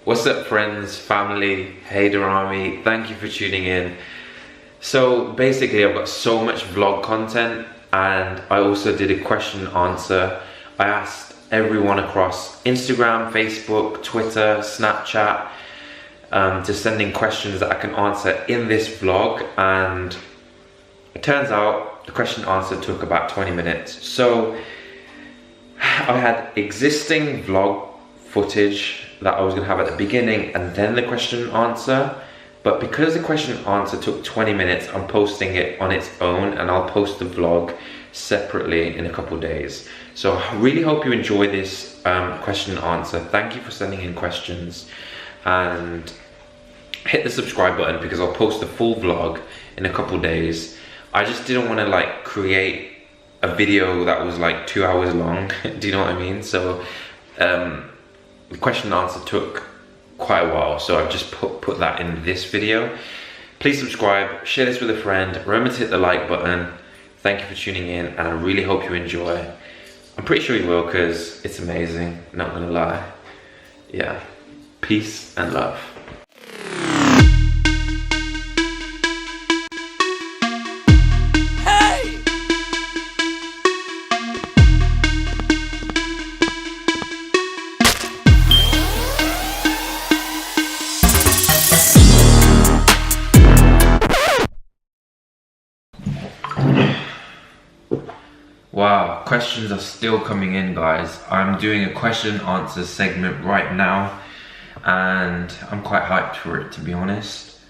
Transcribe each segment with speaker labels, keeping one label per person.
Speaker 1: What's up, friends, family, Hayden Army? Thank you for tuning in. So basically, I've got so much vlog content, and I also did a question and answer. I asked everyone across Instagram, Facebook, Twitter, Snapchat to send in questions that I can answer in this vlog, and it turns out the question and answer took about 20 minutes. So I had existing vlog footage that I was going to have at the beginning and then the question and answer, but because the question and answer took 20 minutes, I'm posting it on its own, and I'll post the vlog separately in a couple days. So I really hope you enjoy this question and answer. Thank you for sending in questions, and hit the subscribe button because I'll post the full vlog in a couple days. I just didn't want to like create a video that was like 2 hours long. Do you know what I mean? So the question and answer took quite a while, so I've just put that in this video. Please subscribe, share this with a friend, remember to hit the like button. Thank you for tuning in, and I really hope you enjoy. I'm pretty sure you will, because it's amazing, not gonna lie. Yeah, peace and love. Wow, questions are still coming in, guys. I'm doing a question and answer segment right now, and I'm quite hyped for it, to be honest.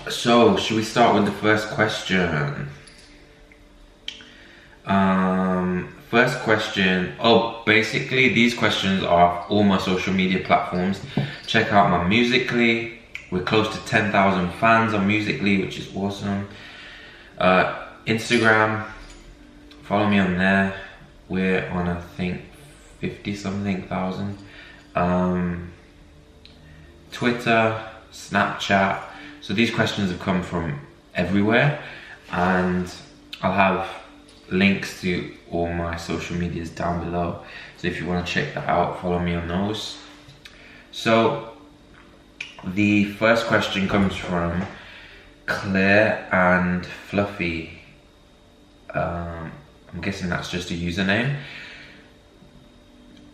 Speaker 1: So, should we start with the first question? First question. Oh, basically these questions are all my social media platforms. Check out my Musical.ly. We're close to 10,000 fans on Musical.ly, which is awesome. Instagram, follow me on there. We're on, I think, 50 something thousand. Twitter, Snapchat. So these questions have come from everywhere, and I'll have links to all my social medias down below. So if you want to check that out, follow me on those. So the first question comes from Claire and Fluffy. I'm guessing that's just a username.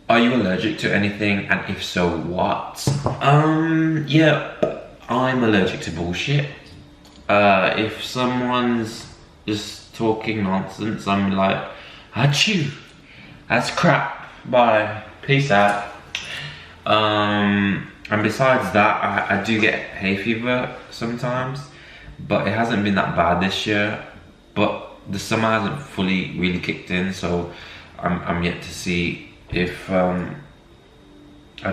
Speaker 1: Are you allergic to anything, and if so, what? Yeah, I'm allergic to bullshit. If someone's just talking nonsense, I'm like, achoo, that's crap, bye, peace out. And besides that, I do get hay fever sometimes, but it hasn't been that bad this year. But the summer hasn't fully really kicked in, so I'm yet to see if I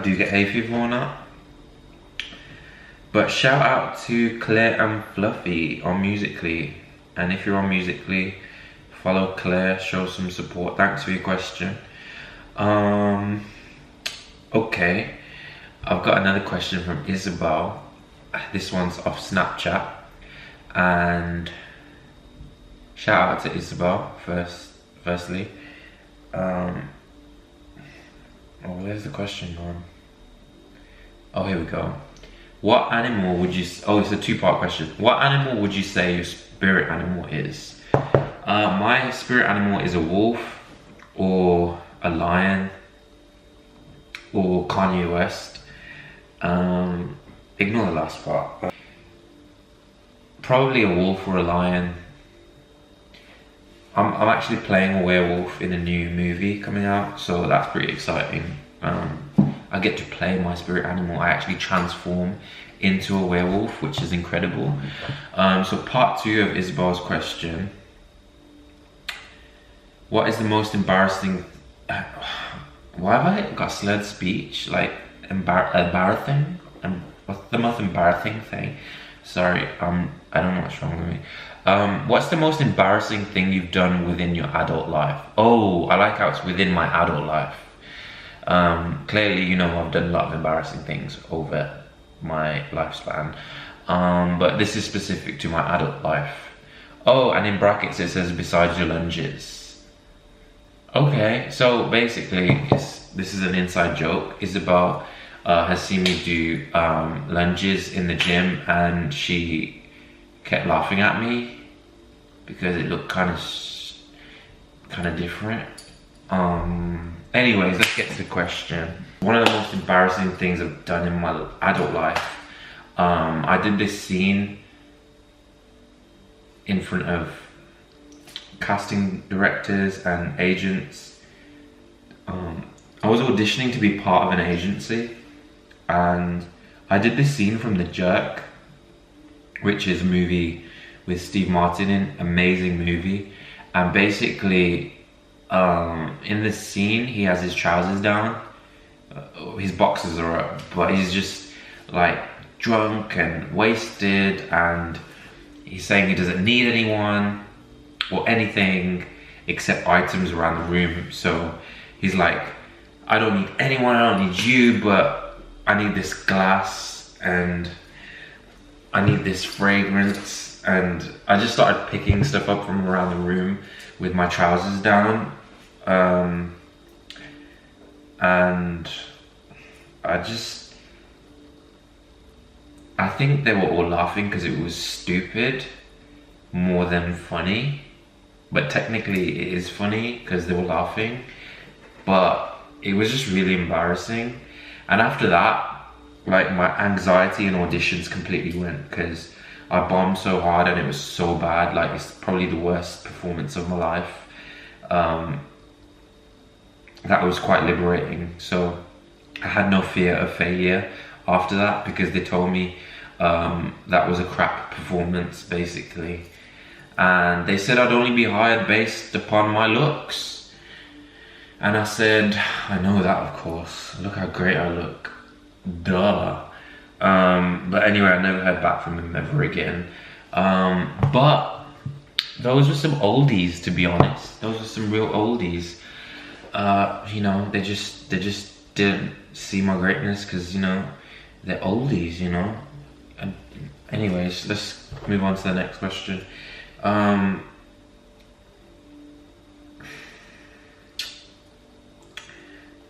Speaker 1: do get hay fever or not. But shout out to Claire and Fluffy on Musical.ly, and if you're on Musical.ly, follow Claire, show some support. Thanks for your question. Okay, I've got another question from Isabel. This one's off Snapchat, and shout out to Isabel firstly. Oh, where's the question gone? Oh, here we go. What animal would you, oh, it's a two-part question. What animal would you say your spirit animal is? My spirit animal is a wolf, or a lion, or Kanye West. Ignore the last part. Probably a wolf or a lion. I'm actually playing a werewolf in a new movie coming out, so that's pretty exciting. I get to play my spirit animal. I actually transform into a werewolf, which is incredible. So part 2 of Isabel's question. What is the most embarrassing... Why have I got slurred speech? Like, embarrassing? What's the most embarrassing thing? Sorry, I don't know what's wrong with me. What's the most embarrassing thing you've done within your adult life? Oh, I like how it's within my adult life. Clearly, you know, I've done a lot of embarrassing things over my lifespan. But this is specific to my adult life. Oh, and in brackets it says besides your lunges. Okay, so basically it's this is an inside joke. Isabel has seen me do lunges in the gym, and she kept laughing at me because it looked kind of different. Anyways, let's get to the question. One of the most embarrassing things I've done in my adult life, I did this scene in front of casting directors and agents. I was auditioning to be part of an agency, and I did this scene from The Jerk, which is a movie with Steve Martin in, amazing movie. And basically, in this scene, he has his trousers down, his boxers are up, but he's just like drunk and wasted, and he's saying he doesn't need anyone or anything except items around the room. So he's like, I don't need anyone, I don't need you, but I need this glass and I need this fragrance. And I just started picking stuff up from around the room with my trousers down. And I think they were all laughing because it was stupid more than funny. But technically it is funny because they were laughing. But it was just really embarrassing. And after that, like, my anxiety and auditions completely went, because I bombed so hard and it was so bad. Like, it's probably the worst performance of my life. That was quite liberating. So I had no fear of failure after that, because they told me that was a crap performance, basically. And they said I'd only be hired based upon my looks. And I said, I know that, of course. Look how great I look. Duh. But anyway, I never heard back from them ever again. But those were some oldies, to be honest. Those were some real oldies. You know, they just didn't see my greatness because, you know, they're oldies, you know. And anyways, let's move on to the next question.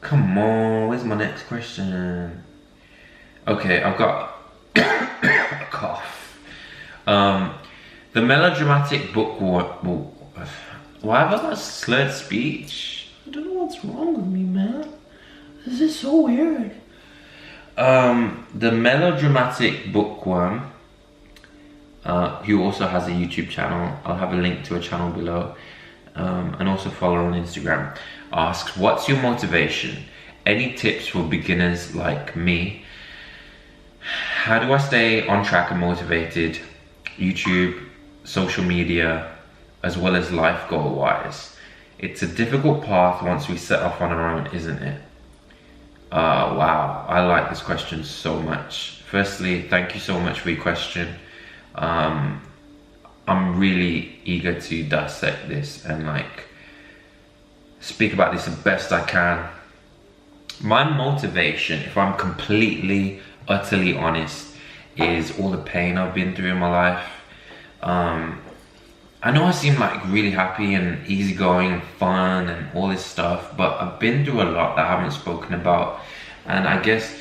Speaker 1: Come on, where's my next question? Okay, I've got a cough. The melodramatic bookworm. Why have I got slurred speech? I don't know what's wrong with me, man. This is so weird. The melodramatic bookworm, who also has a YouTube channel, I'll have a link to a channel below, and also follow on Instagram, asks, what's your motivation? Any tips for beginners like me? How do I stay on track and motivated? YouTube, social media, as well as life goal wise. It's a difficult path once we set off on our own, isn't it? Wow, I like this question so much. Firstly, thank you so much for your question. I'm really eager to dissect this and like speak about this the best I can. My motivation, if I'm completely, utterly honest, is all the pain I've been through in my life. I know I seem like really happy and easygoing and fun and all this stuff, but I've been through a lot that I haven't spoken about, and I guess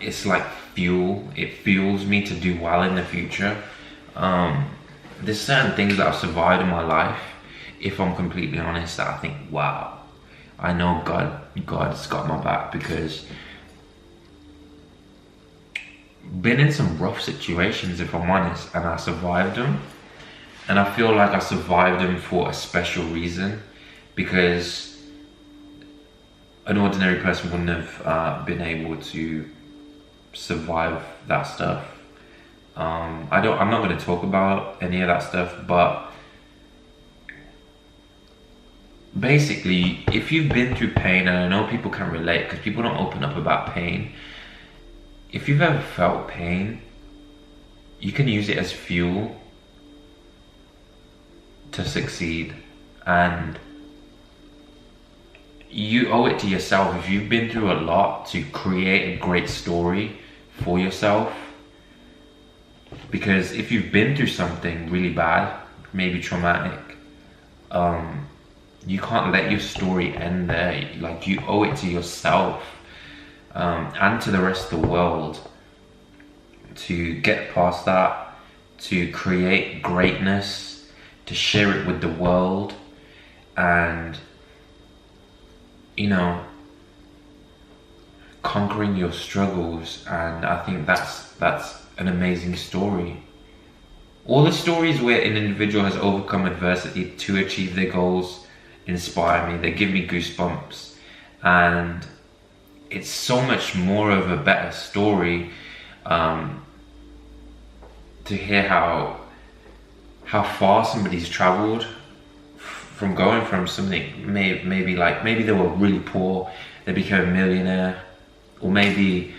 Speaker 1: it's like fuel. It fuels me to do well in the future. There's certain things that I've survived in my life, if I'm completely honest, that I think, wow, I know God's got my back, because been in some rough situations, if I'm honest, and I survived them. And I feel like I survived them for a special reason, because an ordinary person wouldn't have been able to survive that stuff. I'm not going to talk about any of that stuff, but basically, if you've been through pain, and I know people can relate because people don't open up about pain. If you've ever felt pain, you can use it as fuel to succeed, and you owe it to yourself, if you've been through a lot, to create a great story for yourself. Because if you've been through something really bad, maybe traumatic, you can't let your story end there. Like, you owe it to yourself and to the rest of the world to get past that, to create greatness, to share it with the world, and, you know, conquering your struggles. And I think that's an amazing story. All the stories where an individual has overcome adversity to achieve their goals inspire me. They give me goosebumps, and it's so much more of a better story to hear how far somebody's traveled from going from something maybe they were really poor, they became a millionaire, or maybe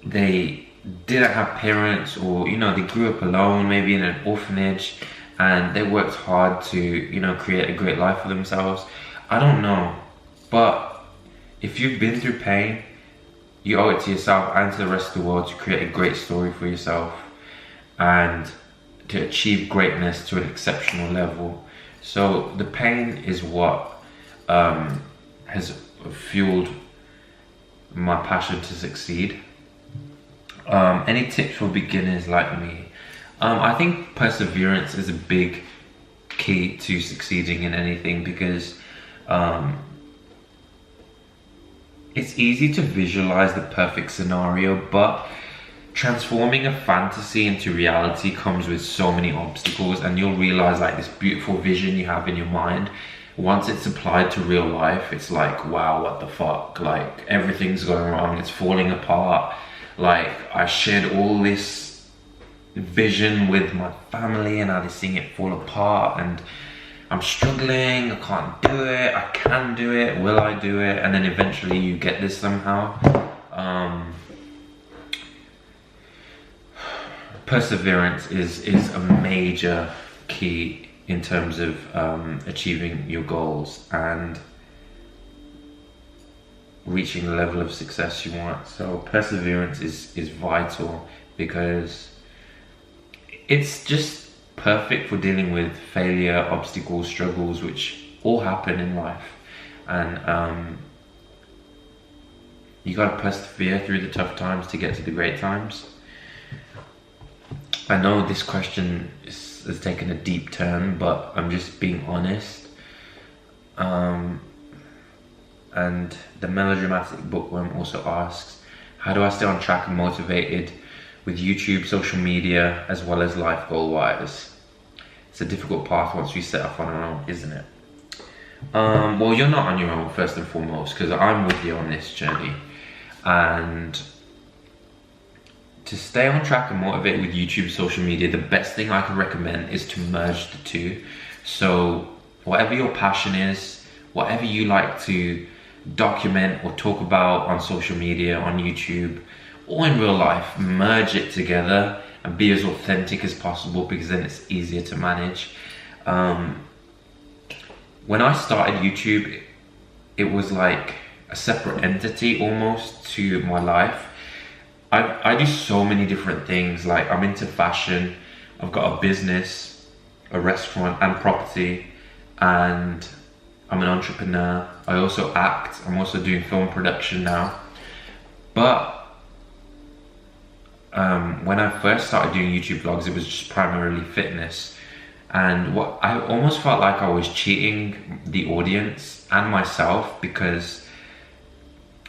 Speaker 1: they didn't have parents, or, you know, they grew up alone, maybe in an orphanage, and they worked hard to, you know, create a great life for themselves. I don't know, but if you've been through pain, you owe it to yourself and to the rest of the world to create a great story for yourself and to achieve greatness to an exceptional level. So the pain is what has fueled my passion to succeed. Any tips for beginners like me? I think perseverance is a big key to succeeding in anything, because it's easy to visualize the perfect scenario, but transforming a fantasy into reality comes with so many obstacles, and you'll realize, like, this beautiful vision you have in your mind, once it's applied to real life, it's like, wow, what the fuck, like, everything's going wrong, it's falling apart. Like, I shared all this vision with my family, and now they're seeing it fall apart, and I'm struggling, I can't do it, I can do it, will I do it? And then eventually you get this somehow. Perseverance is a major key in terms of achieving your goals and reaching the level of success you want. So perseverance is vital, because it's just perfect for dealing with failure, obstacles, struggles, which all happen in life. And you gotta persevere through the tough times to get to the great times. I know this question has taken a deep turn, but I'm just being honest. And the melodramatic bookworm also asks, how do I stay on track and motivated with YouTube, social media, as well as life goal wise? It's a difficult path once we set off on our own, isn't it? Well, you're not on your own, first and foremost, because I'm with you on this journey. And to stay on track and motivated with YouTube, social media, the best thing I can recommend is to merge the two. So whatever your passion is, whatever you like to document or talk about on social media, on YouTube, or in real life, merge it together and be as authentic as possible, because then it's easier to manage. When I started YouTube, it was like a separate entity almost to my life. I do so many different things. Like, I'm into fashion, I've got a business, a restaurant and property, and I'm an entrepreneur. I also act, I'm also doing film production now. But when I first started doing YouTube vlogs, it was just primarily fitness. And what I almost felt like I was cheating the audience and myself, because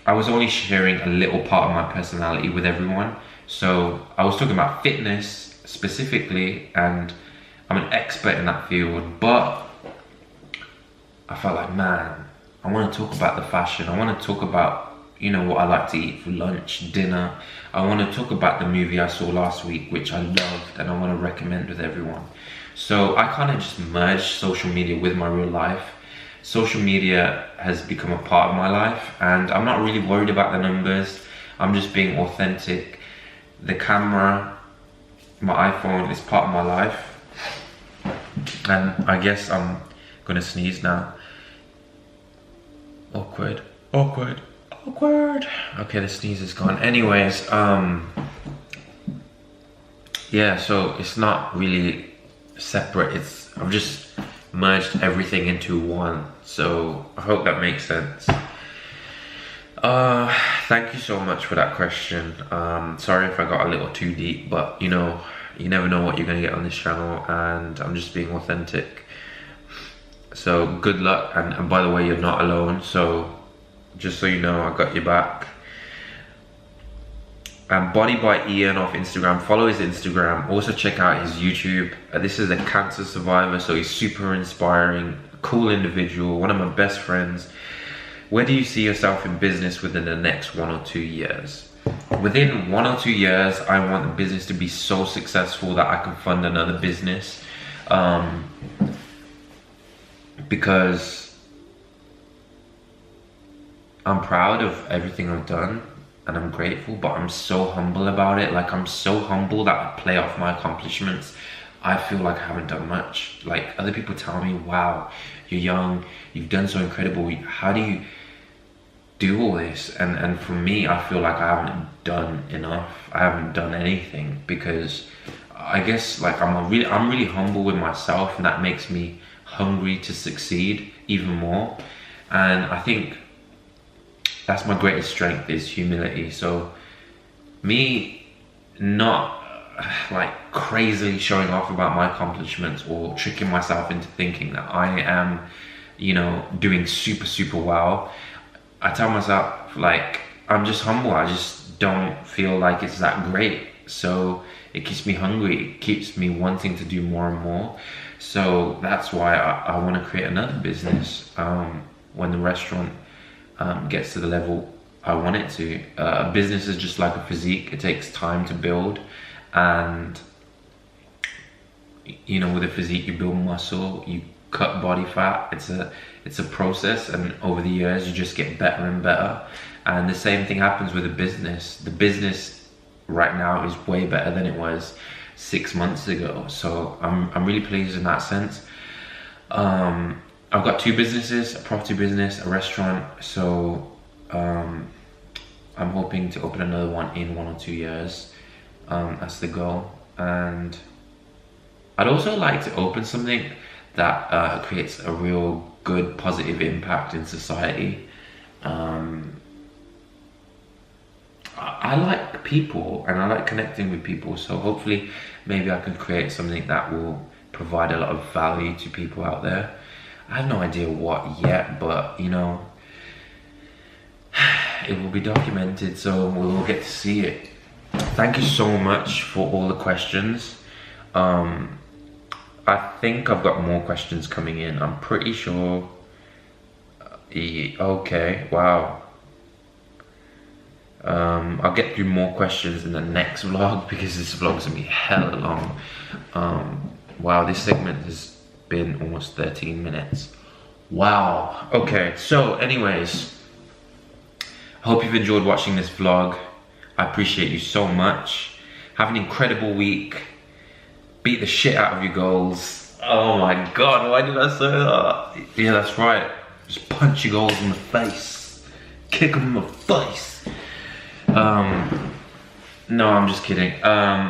Speaker 1: I was only sharing a little part of my personality with everyone. So I was talking about fitness specifically, and I'm an expert in that field, but I felt like, man, I want to talk about the fashion. I want to talk about, you know, what I like to eat for lunch, dinner. I want to talk about the movie I saw last week, which I loved, and I want to recommend with everyone. So I kind of just merged social media with my real life. Social media has become a part of my life, and I'm not really worried about the numbers. I'm just being authentic. The camera, my iPhone, is part of my life. And I guess I'm gonna sneeze now. Awkward, awkward, awkward. Okay, the sneeze is gone. Anyways, yeah, so it's not really separate. I'm just merged everything into one. So I hope that makes sense. Thank you so much for that question. Sorry if I got a little too deep, but you know, you never know what you're gonna get on this channel, and I'm just being authentic. So good luck, and by the way, you're not alone, so just so you know, I got your back. Body by Ian off Instagram, follow his Instagram, also check out his YouTube. This is a cancer survivor, so he's super inspiring, cool individual, one of my best friends. Where do you see yourself in business within the next 1 or 2 years? Within 1 or 2 years, I want the business to be so successful that I can fund another business. Because I'm proud of everything I've done and I'm grateful, but I'm so humble about it. Like, I'm so humble that I play off my accomplishments. I feel like I haven't done much. Like, other people tell me, wow, you're young, you've done so incredible, how do you do all this? And for me, I feel like I haven't done enough. I haven't done anything, because I guess like I'm really humble with myself, and that makes me hungry to succeed even more. And I think that's my greatest strength, is humility. So me not like crazily showing off about my accomplishments or tricking myself into thinking that I am, you know, doing super well. I tell myself, like, I'm just humble. I just don't feel like it's that great. So it keeps me hungry. It keeps me wanting to do more and more. So that's why I want to create another business when the restaurant gets to the level I want it to. A business is just like a physique. It takes time to build, and you know, with a physique you build muscle, you cut body fat. It's a process, and over the years you just get better and better. And the same thing happens with a business. The business right now is way better than it was 6 months ago. So I'm really pleased in that sense. I've got 2 businesses, a property business, a restaurant. So I'm hoping to open another one in 1 or 2 years. That's the goal. And I'd also like to open something that creates a real good positive impact in society. I like people, and I like connecting with people, so hopefully maybe I can create something that will provide a lot of value to people out there. I have no idea what yet, but you know, it will be documented, so we'll all get to see it. Thank you so much for all the questions. I think I've got more questions coming in. I'm pretty sure. Okay, wow. I'll get through more questions in the next vlog, because this vlog's gonna be hella long. Wow, this segment has been almost 13 minutes. Wow. Okay, so anyways, I hope you've enjoyed watching this vlog. I appreciate you so much. Have an incredible week. Beat the shit out of your goals. Oh my god, why did I say that? Yeah, that's right. Just punch your goals in the face. Kick them in the face. No, I'm just kidding.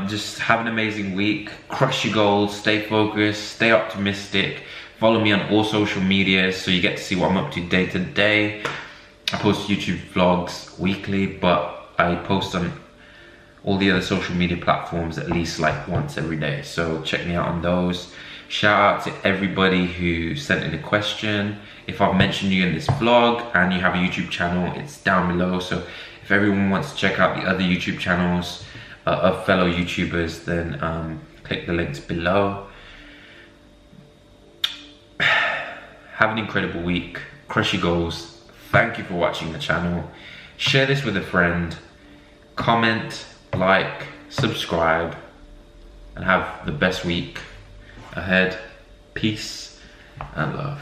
Speaker 1: Just have an amazing week. Crush your goals. Stay focused. Stay optimistic. Follow me on all social medias so you get to see what I'm up to day to day. I post YouTube vlogs weekly, but I post on all the other social media platforms at least like once every day. So check me out on those. Shout out to everybody who sent in a question. If I've mentioned you in this vlog and you have a YouTube channel, it's down below. So if everyone wants to check out the other YouTube channels of fellow YouTubers, then click the links below. Have an incredible week. Crush your goals. Thank you for watching the channel. Share this with a friend. Comment, like, subscribe, and have the best week ahead. Peace and love.